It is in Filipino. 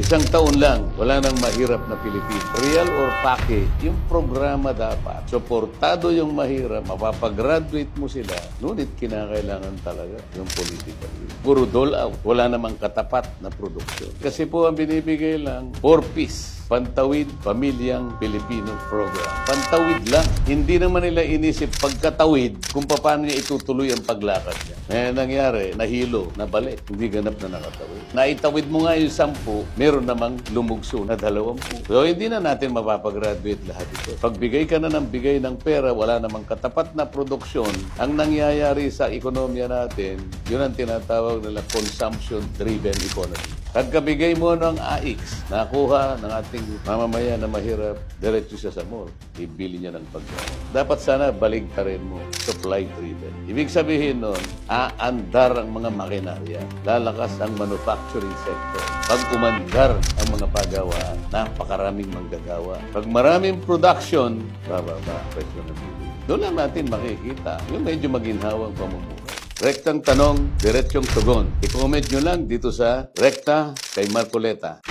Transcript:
Isang taon lang, wala nang mahirap na Pilipino. Real or pake, yung programa dapat. Suportado yung mahirap, mapapagraduate mo sila. Ngunit kinakailangan talaga yung political will. Puro dole out. Wala namang katapat na produksyon. Kasi po ang binibigay lang, for peace. Pantawid Pamilyang Pilipino Program. Pantawid lang. Hindi naman nila inisip pagkatawid kung paano niya itutuloy ang paglakad niya. Ngayon nangyari, nahilo, nabalik. Hindi ganap na nakatawid. Naitawid mo nga yung 10, meron namang lumugso na 20. So hindi na natin mapapagraduate lahat ito. Pagbigay ka na ng bigay ng pera, wala namang katapat na produksyon, ang nangyayari sa ekonomiya natin, yun ang tinatawag nila consumption-driven economy. Pagkabigay mo ng AX, nakuha ng ating mamamayan na mahirap, diretso siya sa mall. Ibili niya ng pagkain. Dapat sana baligtarin mo, supply-driven. Ibig sabihin nun, aandar ang mga makinarya. Lalakas ang manufacturing sector. Pag umandar ang mga pagawaan, napakaraming manggagawa. Pag maraming production, bababa ang presyo ng bili. Doon lang natin makikita yung medyo maginhawang pamumuhay. Rektang tanong, diretsyong tugon. I-comment nyo lang dito sa Rekta kay Marcoleta.